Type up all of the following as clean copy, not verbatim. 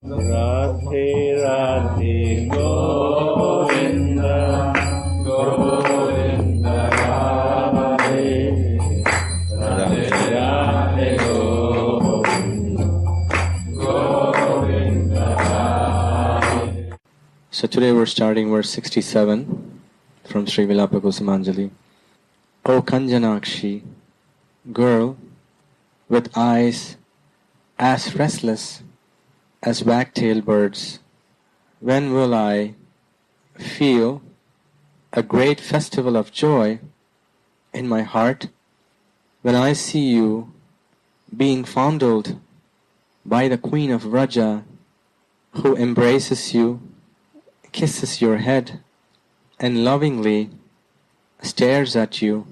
Radhe Radhe Govinda Govinda Radhe Radhe Radhe Govinda Govinda Radhe. So today we're starting verse 67 from Sri Vilapa Kusumanjali. O Kanjanakshi, girl with eyes as restless as wagtail birds, when will I feel a great festival of joy in my heart when I see you being fondled by the Queen of Vraja, who embraces you, kisses your head, and lovingly stares at you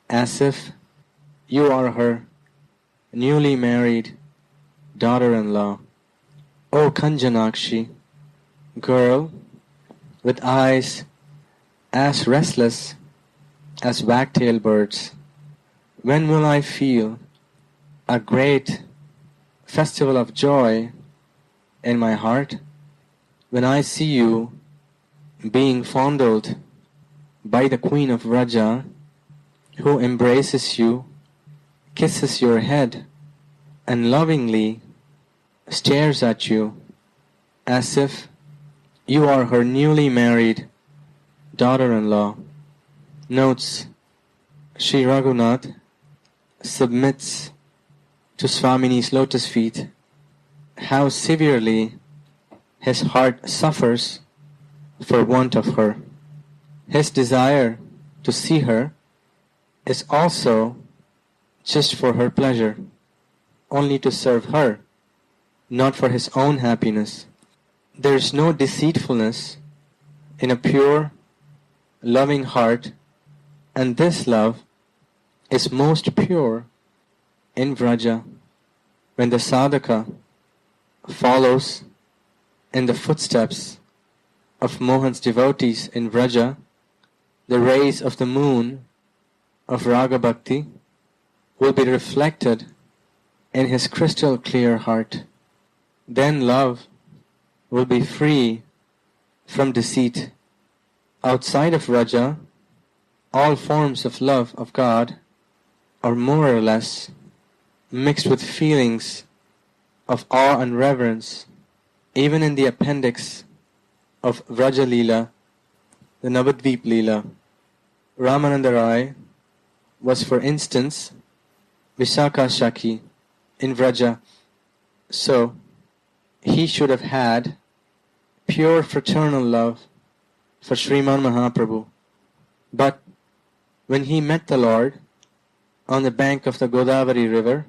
as if you are her newly married daughter-in-law. O Kanjanakshi, girl with eyes as restless as wagtail birds, when will I feel a great festival of joy in my heart when I see you being fondled by the Queen of Vraja, who embraces you, kisses your head, and lovingly stares at you as if you are her newly married daughter-in-law. Notes: Sri Raghunath submits to Swamini's lotus feet how severely his heart suffers for want of her. His desire to see her is also just for her pleasure, only to serve her, not for his own happiness. There is no deceitfulness in a pure, loving heart, and this love is most pure in Vraja. When the sadhaka follows in the footsteps of Mohan's devotees in Vraja, the rays of the moon of Raga Bhakti will be reflected in his crystal clear heart. Then love will be free from deceit. Outside of Vraja, all forms of love of God are more or less mixed with feelings of awe and reverence. Even in the appendix of Vraja Leela, the Navadvip Leela, Ramananda Rai was, for instance, Visakha Shaki in Vraja, so he should have had pure fraternal love for Sriman Mahaprabhu. But when he met the Lord on the bank of the Godavari river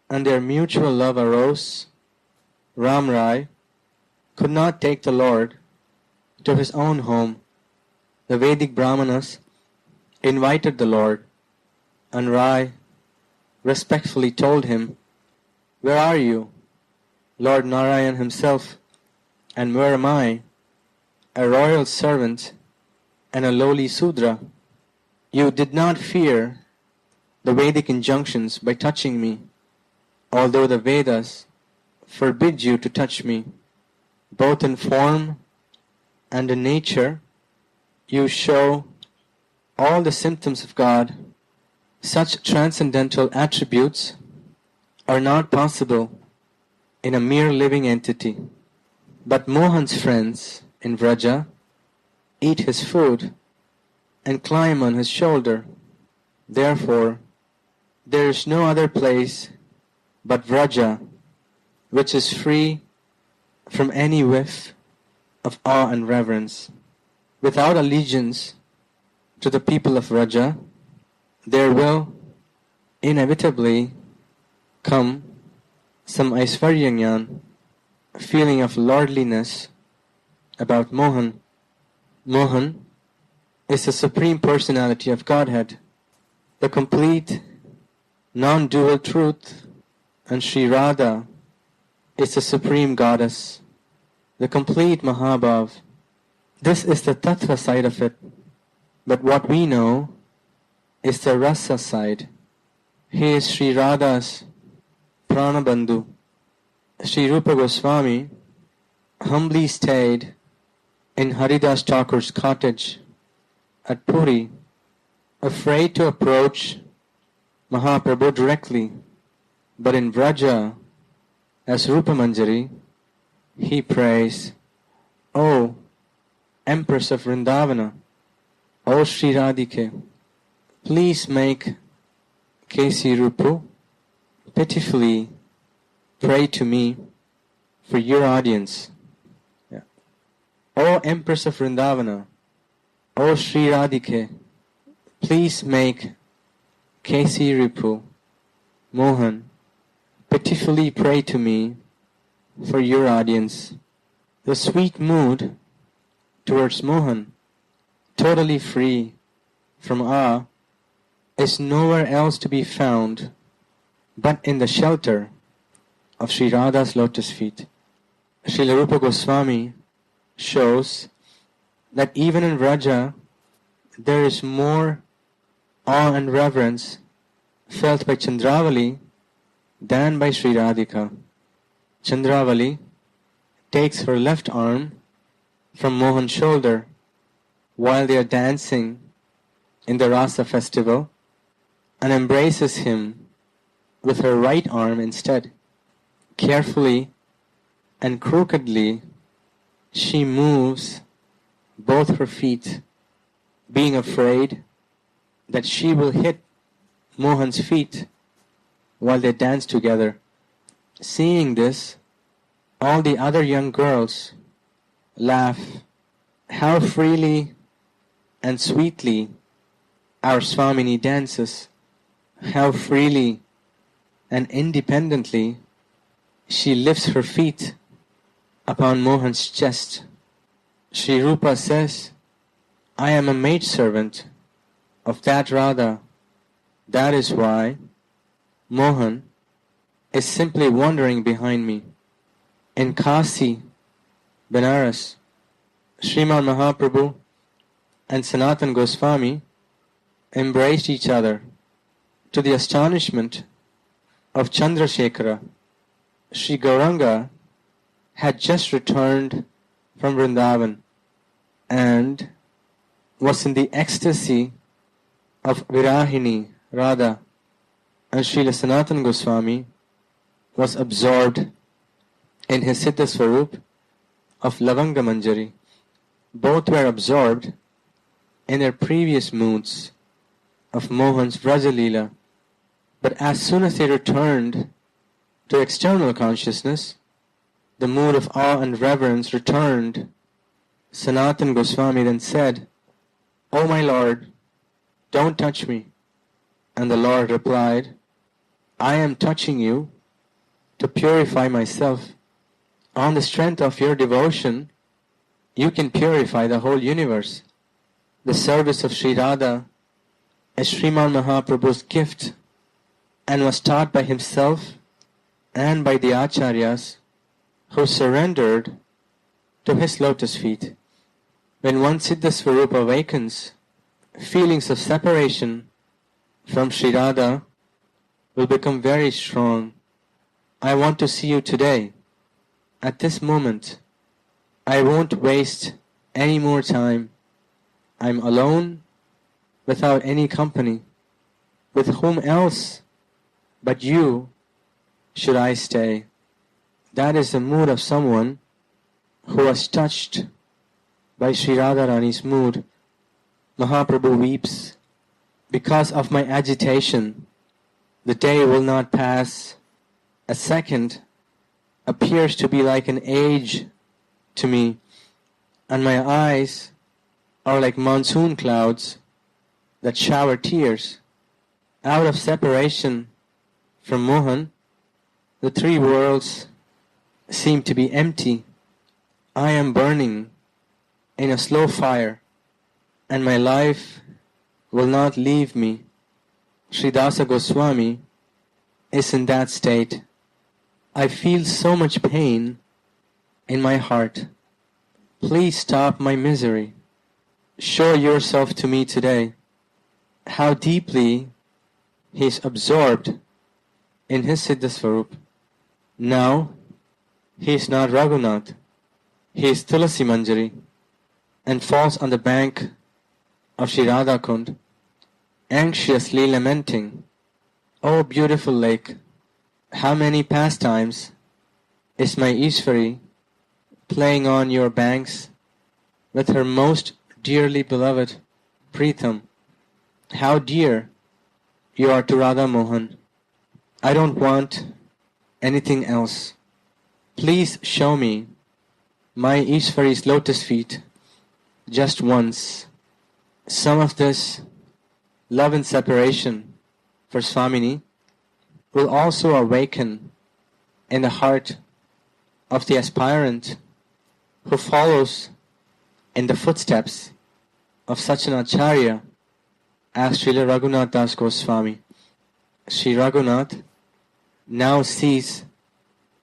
and their mutual love arose, Ram Rai could not take the Lord to his own home. The Vedic Brahmanas invited the Lord, and Rai respectfully told him, "Where are you, Lord Narayan himself, and where am I, a royal servant and a lowly Sudra? You did not fear the Vedic injunctions by touching me, although the Vedas forbid you to touch me. Both in form and in nature, you show all the symptoms of God. Such transcendental attributes are not possible in a mere living entity. But Mohan's friends in Vraja eat his food and climb on his shoulder. Therefore, there is no other place but Vraja which is free from any whiff of awe and reverence. Without allegiance to the people of Vraja, there will inevitably come some Aisvaryagyan, feeling of lordliness about Mohan. Mohan is the Supreme Personality of Godhead, the complete non-dual truth, and Sri Radha is the Supreme Goddess, the complete Mahabhav. This is the Tattva side of it, but what we know is the Rasa side. He is Sri Radha's Pranabandhu, Sri Rupa Goswami humbly stayed in Haridas Thakur's cottage at Puri, afraid to approach Mahaprabhu directly. But in Vraja, as Rupa Manjari, he prays, O Empress of Vrindavana, O Sri Radhike, please make Kesi Rupu pitifully pray to me for your audience. Yeah. O Empress of Vrindavana, O Sri Radhike, please make Kesi Rupu Mohan pitifully pray to me for your audience. The sweet mood towards Mohan, totally free from awe, is nowhere else to be found but in the shelter of Sri Radha's lotus feet. Srila Rupa Goswami shows that even in Vraja there is more awe and reverence felt by Chandravali than by Sri Radhika. Chandravali takes her left arm from Mohan's shoulder while they are dancing in the Rasa festival and embraces him with her right arm instead. Carefully and crookedly she moves both her feet, being afraid that she will hit Mohan's feet while they dance together. Seeing this, all the other young girls laugh. How freely and sweetly our Swamini dances, how freely and independently she lifts her feet upon Mohan's chest. Sri Rupa says, I am a maidservant of that Radha. That is why Mohan is simply wandering behind me. In Kasi, Benares, Srimad Mahaprabhu and Sanatan Goswami embraced each other to the astonishment of Chandrasekhara. Sri Gauranga had just returned from Vrindavan and was in the ecstasy of Virahini Radha, and Srila Sanatan Goswami was absorbed in his Siddha Swarup of Lavanga Manjari. Both were absorbed in their previous moods of Mohan's Vraja Leela, but as soon as they returned to external consciousness, the mood of awe and reverence returned. Sanatan Goswami then said, O my Lord, don't touch me. And the Lord replied, I am touching you to purify myself. On the strength of your devotion, you can purify the whole universe. The service of Sri Radha is Sriman Mahaprabhu's gift and was taught by himself and by the Acharyas who surrendered to his lotus feet. When one Siddha Swarupa awakens, feelings of separation from Sri Radha will become very strong. I want to see you today. At this moment, I won't waste any more time. I'm alone, without any company. With whom else but you should I stay? That is the mood of someone who was touched by Sri Radharani's mood. Mahaprabhu weeps, because of my agitation, the day will not pass. A second appears to be like an age to me, and my eyes are like monsoon clouds that shower tears. Out of separation from Mohan, the three worlds seem to be empty. I am burning in a slow fire, and my life will not leave me. Sridasa Goswami is in that state. I feel so much pain in my heart. Please stop my misery. Show yourself to me today. How deeply he is absorbed in his Siddha Swarup. Now He is not Raghunath, he is Tulasi Manjari, and falls on the bank of Shri Radha Kund, anxiously lamenting, "O beautiful lake, how many pastimes is my Ishwari playing on your banks with her most dearly beloved Pritham. How dear you are to Radha Mohan. I don't want anything else. Please show me my Ishwari's lotus feet just once." Some of this love and separation for Swamini will also awaken in the heart of the aspirant who follows in the footsteps of such an Acharya as Srila Raghunath Das Goswami. Sri Raghunath now sees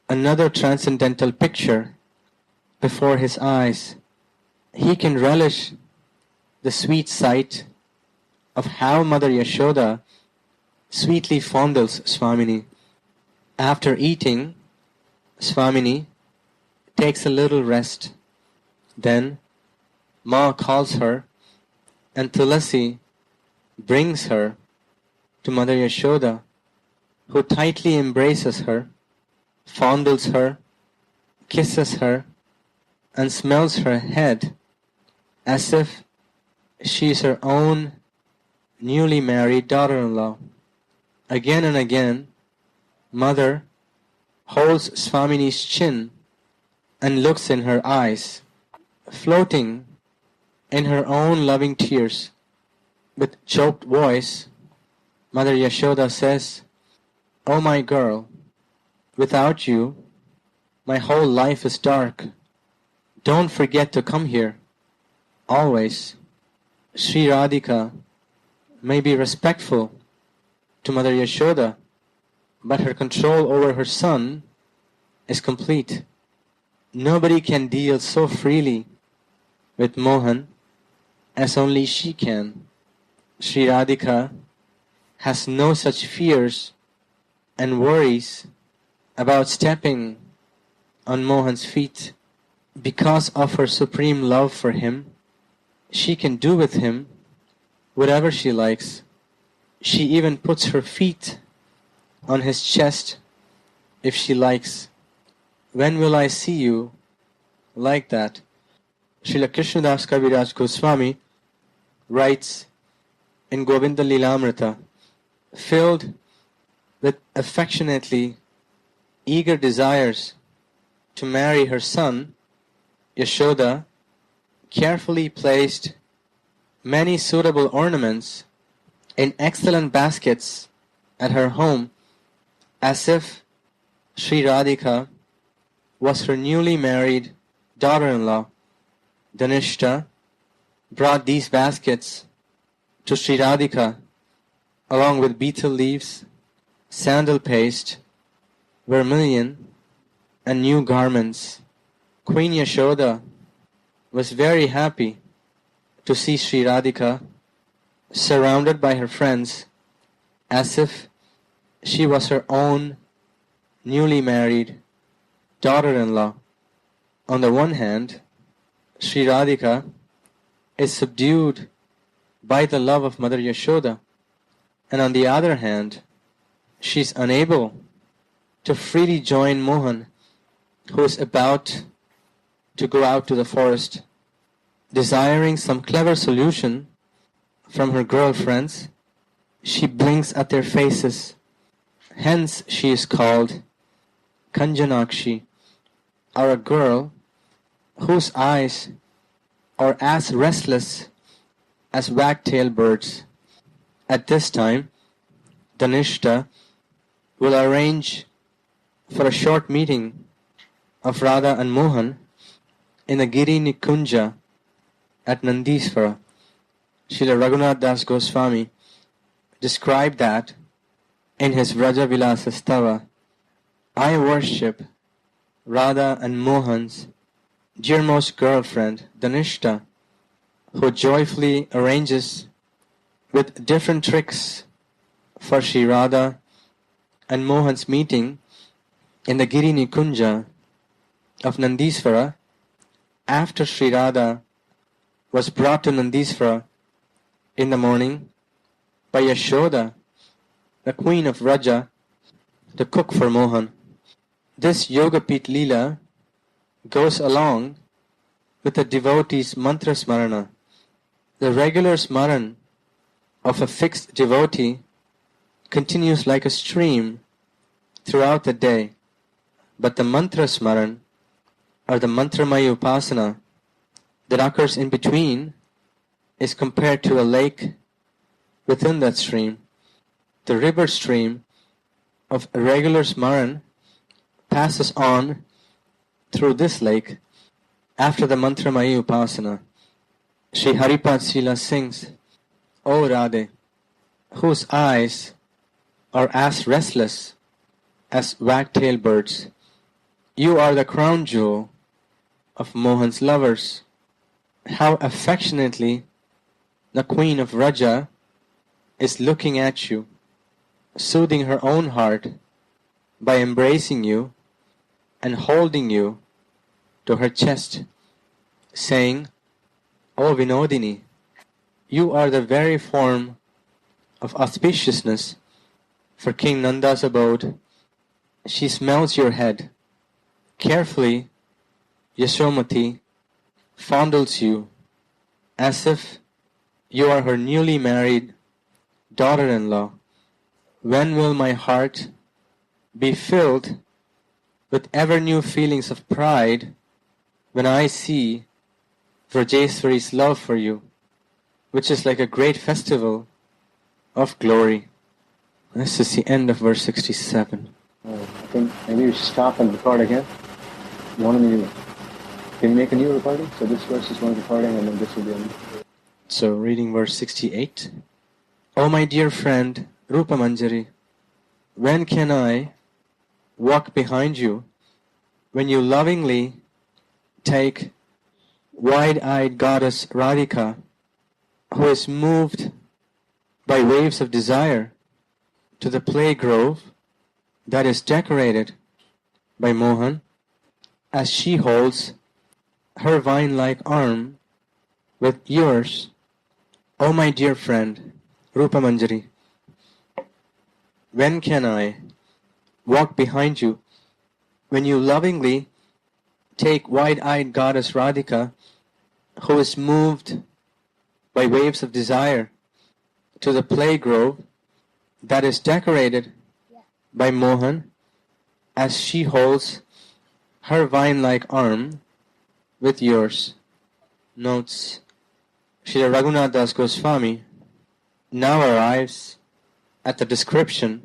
another transcendental picture before his eyes. He can relish the sweet sight of how Mother Yashoda sweetly fondles Swamini. After eating, Swamini takes a little rest. Then Ma calls her, and Tulasi brings her to Mother Yashoda, who tightly embraces her, fondles her, kisses her, and smells her head as if she is her own newly married daughter-in-law. Again and again, Mother holds Swamini's chin and looks in her eyes, floating in her own loving tears. With choked voice, Mother Yashoda says, "Oh my girl, without you, my whole life is dark. Don't forget to come here, always." Sri Radhika may be respectful to Mother Yashoda, but her control over her son is complete. Nobody can deal so freely with Mohan as only she can. Sri Radhika has no such fears and worries about stepping on Mohan's feet. Because of her supreme love for him, she can do with him whatever she likes. She even puts her feet on his chest if she likes. When will I see you like that? Srila Krishnadas Kaviraj Goswami writes in Govinda Lilamrita, filled with affectionately eager desires to marry her son, Yashoda carefully placed many suitable ornaments in excellent baskets at her home, as if Sri Radhika was her newly married daughter-in-law. Dhanishta brought these baskets to Sri Radhika along with betel leaves, sandal paste, vermilion, and new garments. Queen Yashoda was very happy to see Sri Radhika surrounded by her friends as if she was her own newly married daughter-in-law. On the one hand, Sri Radhika is subdued by the love of Mother Yashoda, and on the other hand, she is unable to freely join Mohan, who is about to go out to the forest. Desiring some clever solution from her girlfriends, she blinks at their faces. Hence she is called Kanjanakshi, or a girl whose eyes are as restless as wagtail birds. At this time, Dhanishta will arrange for a short meeting of Radha and Mohan in the Giri Nikunja at Nandisvara. Srila Raghunath Das Goswami described that in his Vraja Vilasa Stava, "I worship Radha and Mohan's dearmost girlfriend, Dhanishta, who joyfully arranges with different tricks for Sri Radha and Mohan's meeting in the Giri Nikunja of Nandisvara, after Sri Radha was brought to Nandisvara in the morning by Yashoda, the queen of Vraja, the cook for Mohan. This Yogapit Leela goes along with the devotee's mantra smarana. The regular smaran of a fixed devotee continues like a stream throughout the day, but the mantra smaran, or the mantramaya upasana, that occurs in between is compared to a lake within that stream. The river stream of regular smaran passes on through this lake after the mantramaya upasana. Sri Haripad Sila sings, O Radhe, whose eyes are as restless as wag-tailed birds, you are the crown jewel of Mohan's lovers. How affectionately the queen of Vraja is looking at you, soothing her own heart by embracing you and holding you to her chest, saying, O Vinodini, you are the very form of auspiciousness for King Nanda's abode. She smells your head. Carefully, Yashomati fondles you as if you are her newly married daughter-in-law. When will my heart be filled with ever-new feelings of pride when I see Vrajeswari's love for you, which is like a great festival of glory. This is the end of verse 67. I think maybe we should stop and record again. Can you make a new recording? So this verse is one recording and then this will be on. So reading verse 68. O my dear friend, Rupa Manjari, when can I walk behind you when you lovingly take wide-eyed goddess Radhika, who is moved by waves of desire, to the play grove that is decorated by Mohan, as she holds her vine-like arm with yours. O my dear friend, Rupa Manjari, when can I walk behind you when you lovingly take wide-eyed goddess Radhika, who is moved by waves of desire, to the play grove that is decorated by Mohan, as she holds her vine-like arm with yours. Notes. Srila Raghunath Das Goswami now arrives at the description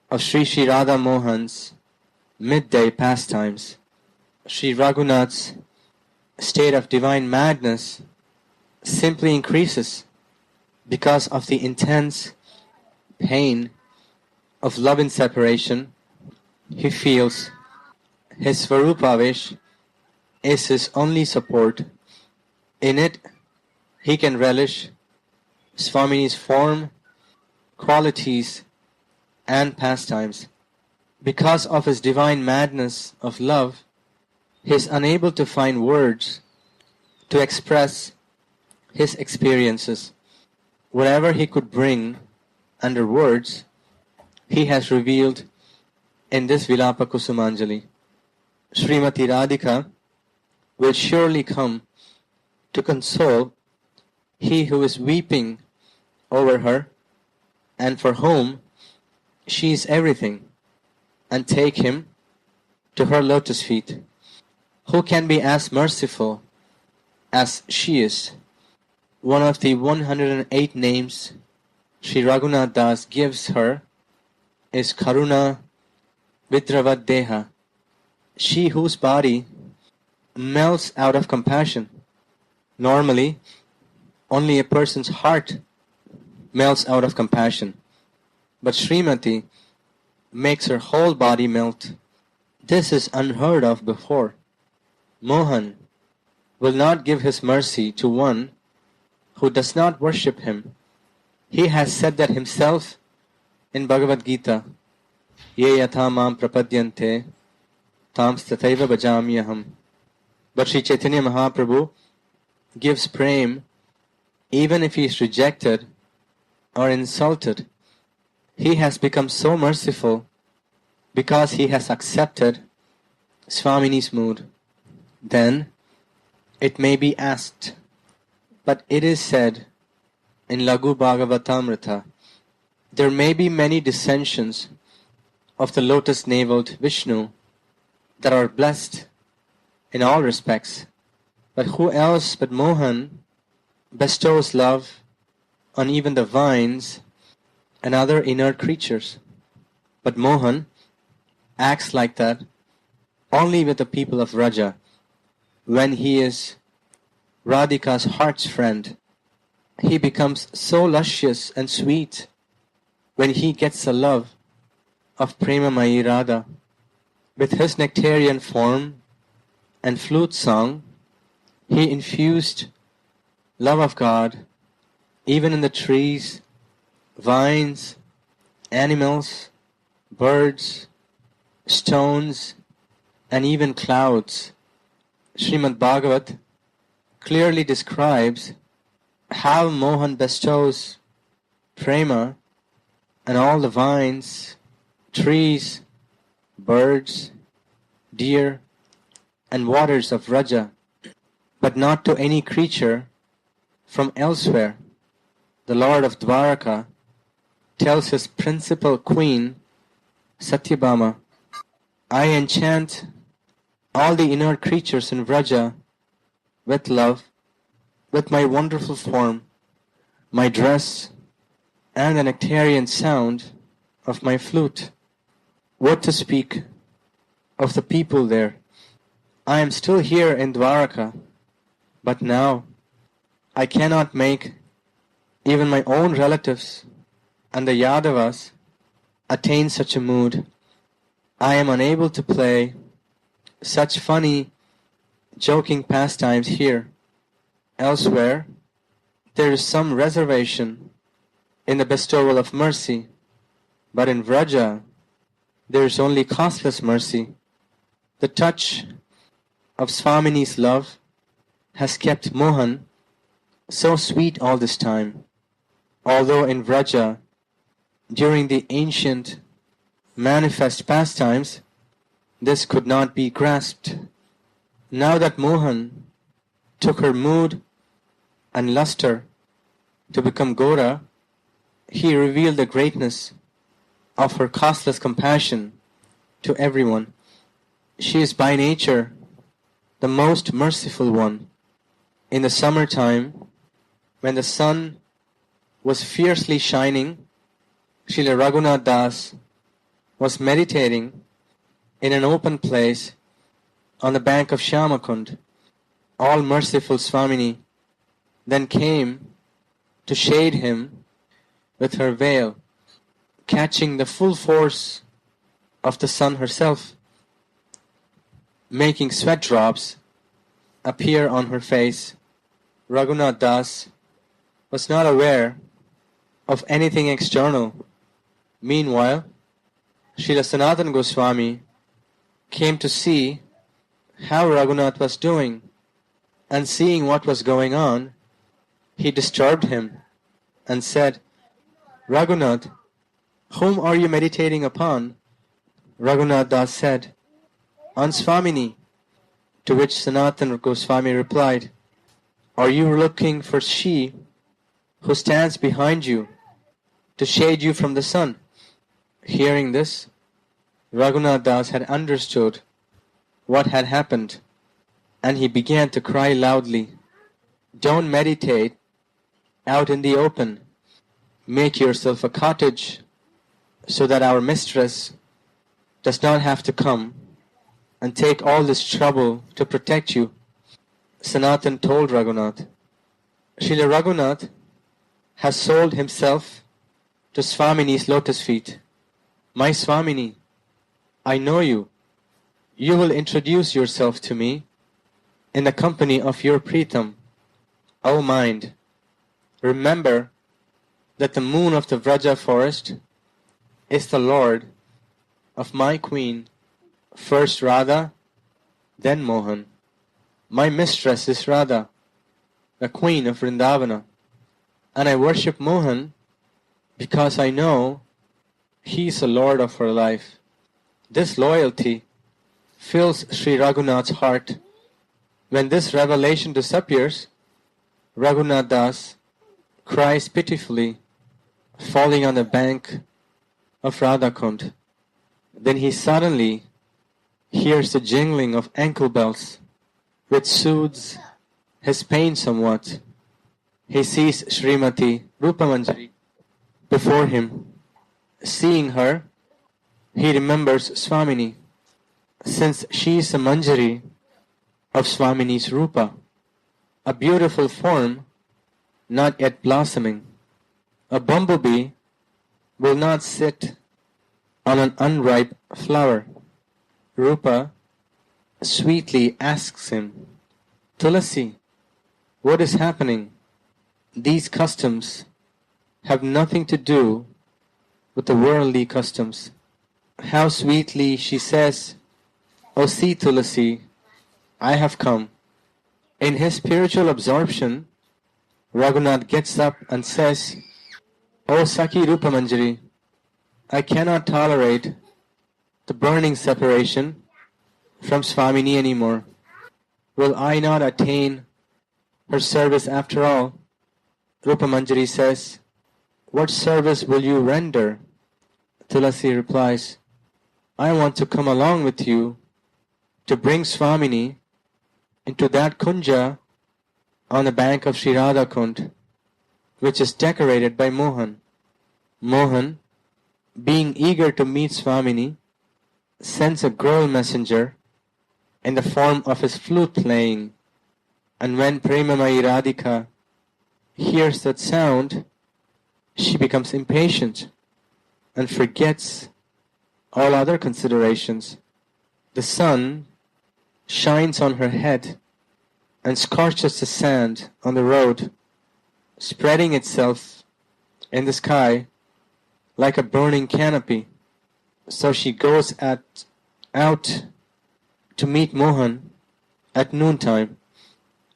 of Sri Sri Radha Mohan's midday pastimes. Sri Raghunath's state of divine madness simply increases because of the intense pain of love and separation he feels. His Svarupavesh is his only support. In it, he can relish Swamini's form, qualities, and pastimes. Because of his divine madness of love, he is unable to find words to express his experiences. Whatever he could bring under words, he has revealed in this Vilapa Kusumanjali. Srimati Radhika will surely come to console he who is weeping over her and for whom she is everything, and take him to her lotus feet. Who can be as merciful as she is? One of the 108 names Sri Raghunath Das gives her is Karuna Vidravad Deha, she whose body melts out of compassion. Normally, only a person's heart melts out of compassion, but Srimati makes her whole body melt. This is unheard of before. Mohan will not give his mercy to one who does not worship him. He has said that himself in Bhagavad Gita, Ye yatha mam prapadyante tams tathaiva bhajamyaham. But Sri Chaitanya Mahaprabhu gives prem even if he is rejected or insulted. He has become so merciful because he has accepted Swamini's mood. Then it may be asked, but it is said in Lagu Bhagavatamrita, there may be many dissensions of the lotus-naveled Vishnu that are blessed in all respects. But who else but Mohan bestows love on even the vines and other inert creatures? But Mohan acts like that only with the people of Raja, when he is Radhika's heart's friend. He becomes so luscious and sweet when he gets the love of Premamayi Radha. With his nectarian form and flute song, he infused love of God even in the trees, vines, animals, birds, stones, and even clouds. Srimad Bhagavat clearly describes how Mohan bestows prema on all the vines, trees, birds, deer, and waters of Raja, but not to any creature from elsewhere. The Lord of Dwaraka tells his principal queen, Satyabhama, I enchant all the inert creatures in Vraja with love, with my wonderful form, my dress, and the nectarian sound of my flute. What to speak of the people there? I am still here in Dwaraka, but now I cannot make even my own relatives and the Yadavas attain such a mood. I am unable to play such funny, joking pastimes here. Elsewhere, there is some reservation in the bestowal of mercy, but in Vraja, there is only costless mercy. The touch of Swamini's love has kept Mohan so sweet all this time. Although in Vraja, during the ancient manifest pastimes, this could not be grasped. Now that Mohan took her mood and luster to become Gora, he revealed the greatness of her costless compassion to everyone. She is by nature the most merciful one. In the summertime, when the sun was fiercely shining, Srila Raghunath Das was meditating in an open place on the bank of Shyamakund. All merciful Swamini then came to shade him with her veil, catching the full force of the sun herself, making sweat drops appear on her face. Raghunath Das was not aware of anything external. Meanwhile, Srila Sanatana Goswami came to see how Raghunath was doing, and seeing what was going on, he disturbed him and said, Raghunath, whom are you meditating upon? Raghunath Das said, on Swamini. To which Sanatana Goswami replied, are you looking for she who stands behind you to shade you from the sun? Hearing this, Raghunath Das had understood what had happened, and he began to cry loudly, don't meditate out in the open. Make yourself a cottage so that our mistress does not have to come and take all this trouble to protect you. Sanatan told Raghunath, Srila Raghunath has sold himself to Swamini's lotus feet. My Swamini, I know you. You will introduce yourself to me in the company of your Pritam. O mind, remember that the moon of the Vraja forest is the lord of my queen, First Radha, then Mohan. My mistress is Radha, the queen of Vrindavana, and I worship Mohan because I know he is the lord of her life. This loyalty fills Sri Raghunath's heart. When this revelation disappears, Raghunath Das cries pitifully, falling on the bank of Radhakund. Then he suddenly hears the jingling of ankle bells, which soothes his pain somewhat. He sees Srimati Rupamanjari before him. Seeing her, he remembers Swamini, since she is the Manjari of Swamini's Rupa, a beautiful form not yet blossoming. A bumblebee will not sit on an unripe flower. Rupa sweetly asks him, Tulasi, what is happening? These customs have nothing to do with the worldly customs. How sweetly she says, O see Tulasi, I have come. In his spiritual absorption, Raghunath gets up and says, O Sakhi Rupamanjari, I cannot tolerate the burning separation from Swamini anymore. Will I not attain her service after all? Rupamanjari says, What service will you render? Tulasi replies, I want to come along with you to bring Swamini into that kunja on the bank of Sri Radhakund, which is decorated by Mohan. Mohan, being eager to meet Swamini, sends a girl messenger in the form of his flute playing, and when Premamayi Radhika hears that sound, she becomes impatient and forgets all other considerations. The sun shines on her head and scorches the sand on the road, spreading itself in the sky like a burning canopy. So she goes out to meet Mohan at noontime.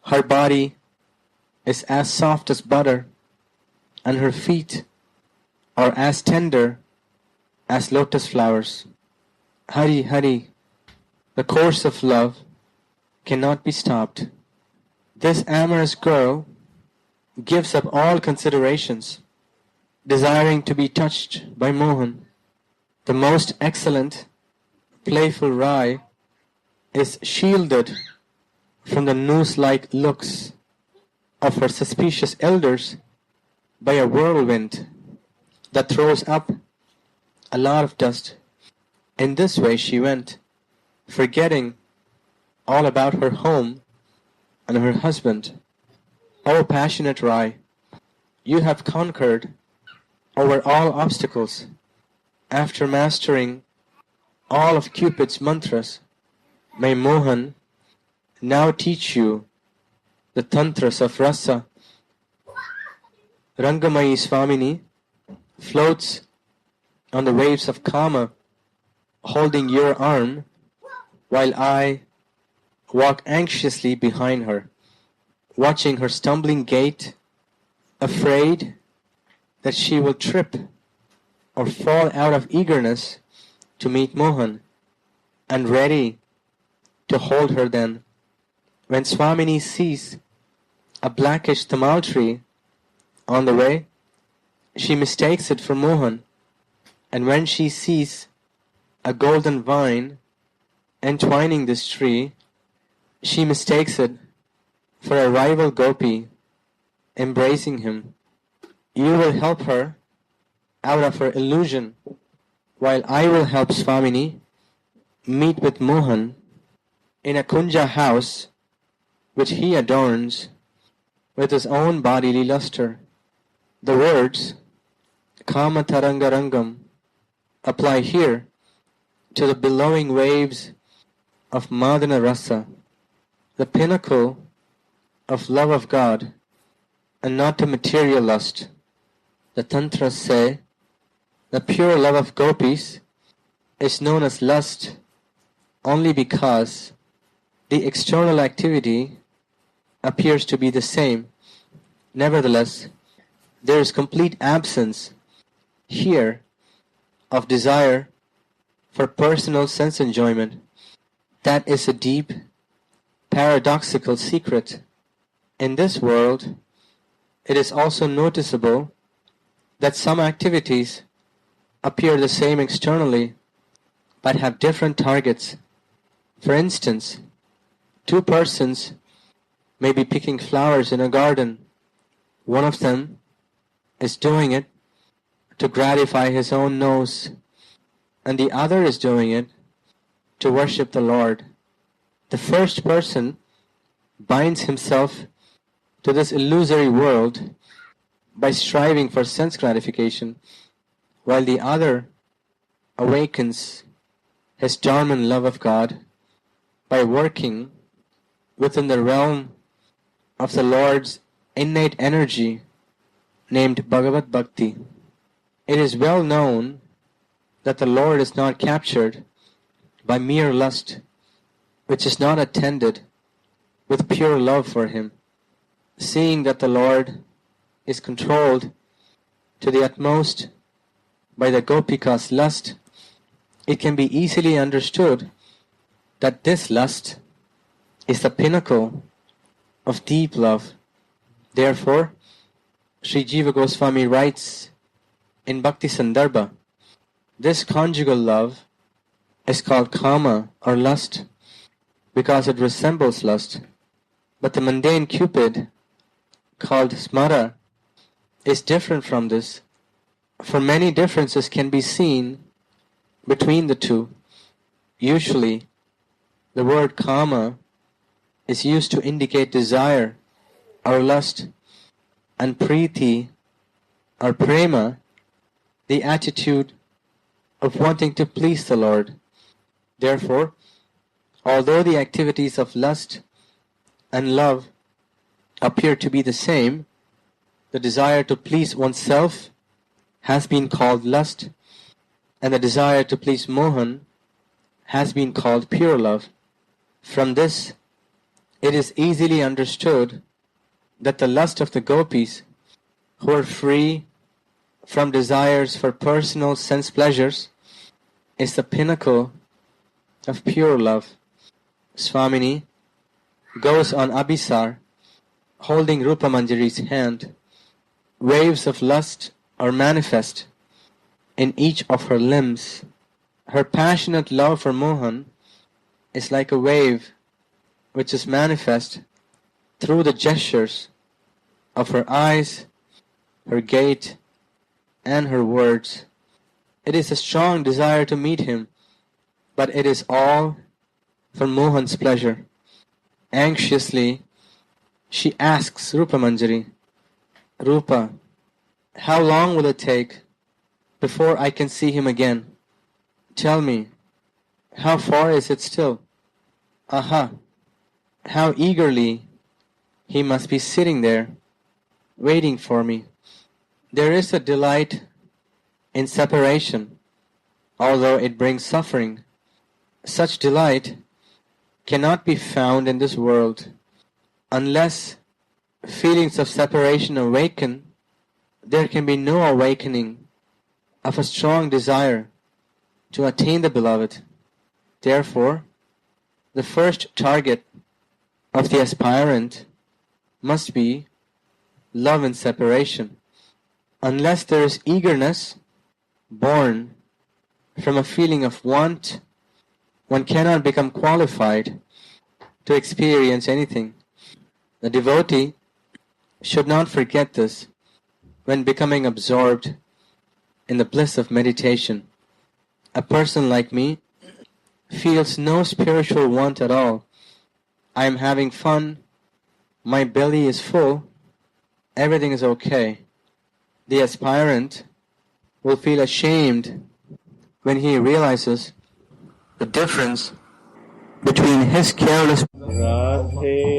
Her body is as soft as butter, and her feet are as tender as lotus flowers. Hari Hari, the course of love cannot be stopped. This amorous girl gives up all considerations, desiring to be touched by Mohan. The most excellent, playful Rai is shielded from the noose-like looks of her suspicious elders by a whirlwind that throws up a lot of dust. In this way she went, forgetting all about her home and her husband. O passionate Rai, you have conquered over all obstacles. After mastering all of Cupid's mantras, may Mohan now teach you the tantras of rasa. Rangamayi Swamini floats on the waves of Kama, holding your arm, while I walk anxiously behind her, watching her stumbling gait, afraid that she will trip or fall out of eagerness to meet Mohan, and ready to hold her then. When Swamini sees a blackish tamal tree on the way, she mistakes it for Mohan, and when she sees a golden vine entwining this tree, she mistakes it for a rival gopi embracing him. You will help her out of her illusion, while I will help Swamini meet with Mohan in a kunja house which he adorns with his own bodily luster. The words Kama Tarangarangam apply here to the billowing waves of Madana Rasa, the pinnacle of love of God, and not to material lust. The Tantras say the pure love of gopis is known as lust only because the external activity appears to be the same. Nevertheless, there is complete absence here of desire for personal sense enjoyment. That is a deep, paradoxical secret. In this world, it is also noticeable that some activities appear the same externally but have different targets. For instance, two persons may be picking flowers in a garden. One of them is doing it to gratify his own nose, and the other is doing it to worship the Lord. The first person binds himself to this illusory world by striving for sense gratification, while the other awakens his dormant love of God by working within the realm of the Lord's innate energy named Bhagavat Bhakti. It is well known that the Lord is not captured by mere lust, which is not attended with pure love for Him. Seeing that the Lord is controlled to the utmost by the Gopika's lust, it can be easily understood that this lust is the pinnacle of deep love. Therefore, Sri Jiva Goswami writes in Bhakti Sandarbha, this conjugal love is called kama or lust because it resembles lust, but the mundane Cupid called smara is different from this, for many differences can be seen between the two. Usually, the word kama is used to indicate desire or lust, and priti or prema, the attitude of wanting to please the Lord. Therefore, although the activities of lust and love appear to be the same, the desire to please oneself has been called lust, and the desire to please Mohan has been called pure love. From this, it is easily understood that the lust of the gopis, who are free from desires for personal sense pleasures, is the pinnacle of pure love. Swamini goes on Abhisar, holding Rupa Manjari's hand. Waves of lust are manifest in each of her limbs. Her passionate love for Mohan is like a wave which is manifest through the gestures of her eyes, her gait, and her words. It is a strong desire to meet him, but it is all for Mohan's pleasure. Anxiously, she asks Rupa Manjari, Rupa, how long will it take before I can see him again? Tell me, how far is it still? Aha! How eagerly he must be sitting there, waiting for me. There is a delight in separation, although it brings suffering. Such delight cannot be found in this world. Unless feelings of separation awaken, there can be no awakening of a strong desire to attain the beloved. Therefore, the first target of the aspirant must be love and separation. Unless there is eagerness born from a feeling of want, one cannot become qualified to experience anything. The devotee should not forget this when becoming absorbed in the bliss of meditation. A person like me feels no spiritual want at all. I am having fun, my belly is full, everything is okay. The aspirant will feel ashamed when he realizes the difference between his careless Radhe